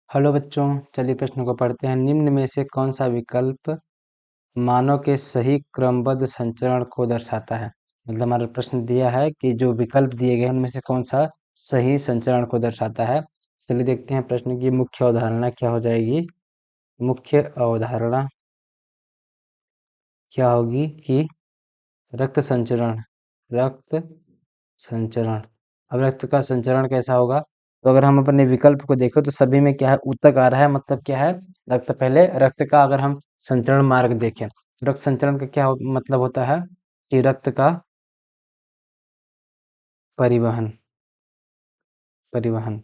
Hello बच्चों, चलिए प्रश्न को पढ़ते हैं। निम्न में से कौन सा विकल्प मानव के सही क्रमबद्ध संचरण को दर्शाता है। मतलब हमारा प्रश्न दिया है कि जो विकल्प दिए गए हैं उनमें से कौन सा सही संचरण को दर्शाता है। चलिए देखते हैं प्रश्न की मुख्य अवधारणा क्या हो जाएगी। मुख्य अवधारणा क्या होगी कि रक्त संचरण। रक्त संचरण। अब रक्त का संचरण कैसा होगा, तो अगर हम अपने विकल्प को देखें तो सभी में क्या है, ऊतक आ रहा है। मतलब क्या है, रक्त पहले रक्त का अगर हम संचरण मार्ग देखें, रक्त संचरण का क्या मतलब होता है कि रक्त का परिवहन। परिवहन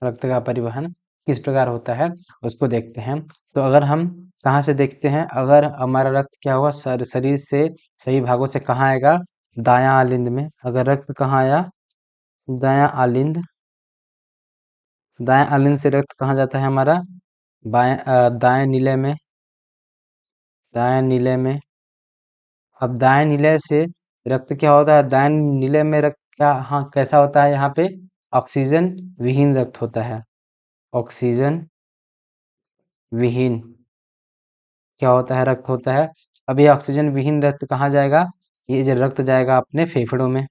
रक्त का परिवहन किस प्रकार होता है उसको देखते हैं। तो अगर हम कहाँ से देखते हैं, अगर हमारा रक्त क्या होगा, शरीर से सही भागों से कहाँ आएगा, दायां आलिंद में। अगर रक्त कहाँ आया, दायां आलिंद। दाएं आलिंद से रक्त कहाँ जाता है हमारा, दाएं नीले में। दाएं नीले में। अब दाएं नीले से रक्त क्या होता है, दाएं नीले में रक्त क्या, हाँ कैसा होता है, यहाँ पे ऑक्सीजन विहीन रक्त होता है। ऑक्सीजन विहीन क्या होता है, रक्त होता है। अब ये ऑक्सीजन विहीन रक्त कहाँ जाएगा, ये जो रक्त जाएगा अपने फेफड़ों में।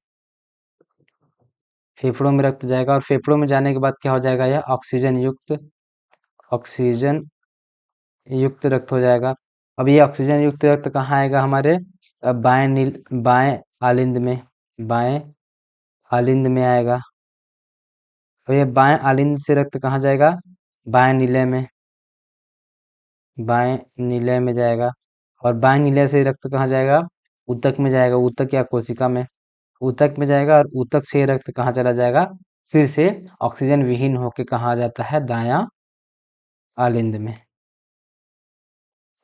फेफड़ों में रक्त जाएगा और फेफड़ों में जाने के बाद क्या हो जाएगा, यह ऑक्सीजन युक्त रक्त हो जाएगा। अब ये ऑक्सीजन युक्त रक्त कहाँ आएगा हमारे, बाएं आलिंद में। बाएं आलिंद में आएगा। तो ये बाएं आलिंद से रक्त कहाँ जाएगा, बाएं नीले में। बाएं नीले में जाएगा। और बाएं नीले से रक्त कहाँ जाएगा, ऊतक में जाएगा। ऊतक या कोशिका में, ऊतक में जाएगा। और ऊतक से रक्त कहाँ चला जाएगा, फिर से ऑक्सीजन विहीन होके कहाँ आ जाता है, दायां आलिंद में।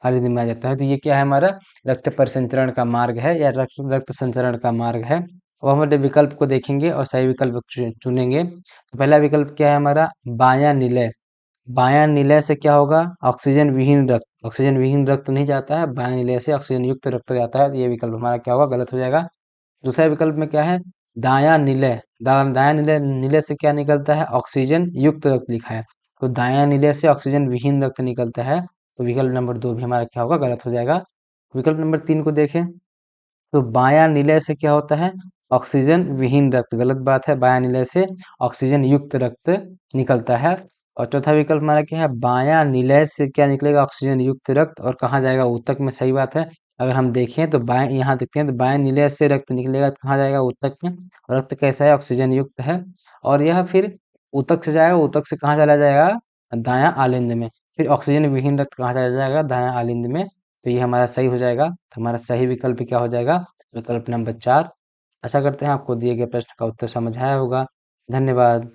आलिंद में आ जाता है। तो ये क्या है, हमारा रक्त परिसंचरण का मार्ग है या रक्त संचरण का मार्ग है। अब हम अपने विकल्प को देखेंगे और सही विकल्प चुनेंगे। तो पहला विकल्प क्या है हमारा, बायां निलय। बायां निलय से क्या होगा, ऑक्सीजन विहीन रक्त। ऑक्सीजन विहीन रक्त नहीं जाता है, बायां निलय से ऑक्सीजन युक्त रक्त जाता है। तो ये विकल्प हमारा क्या होगा, गलत हो जाएगा। दूसरा विकल्प में क्या है, दायां निलय। दायां निलय, निलय से क्या निकलता है, ऑक्सीजन युक्त रक्त लिखा है। तो दायां निलय से ऑक्सीजन विहीन रक्त निकलता है। तो विकल्प नंबर 2 भी हमारा क्या होगा, गलत हो जाएगा। विकल्प नंबर 3 को देखें, तो बायां निलय से क्या होता है, ऑक्सीजन विहीन रक्त। गलत बात है, बायां निलय से ऑक्सीजन युक्त रक्त निकलता है। और चौथा विकल्प हमारा क्या है, बायां निलय से क्या निकलेगा, ऑक्सीजन युक्त रक्त। और कहाँ जाएगा, ऊतक में। सही बात है। अगर हम देखें तो बाएं, यहाँ देखते हैं तो बाएं निलय से रक्त निकलेगा तो कहाँ जाएगा, ऊतक में। और रक्त कैसा है, ऑक्सीजन युक्त है। और यह फिर ऊतक से जाएगा, ऊतक से कहाँ चला जाएगा, दायां आलिंद में। फिर ऑक्सीजन विहीन रक्त कहाँ चला जाएगा, दायां आलिंद में। तो ये हमारा सही हो जाएगा। तो हमारा सही विकल्प क्या हो जाएगा, विकल्प नंबर 4। आशा करते हैं आपको दिए गए प्रश्न का उत्तर समझ आया होगा। धन्यवाद।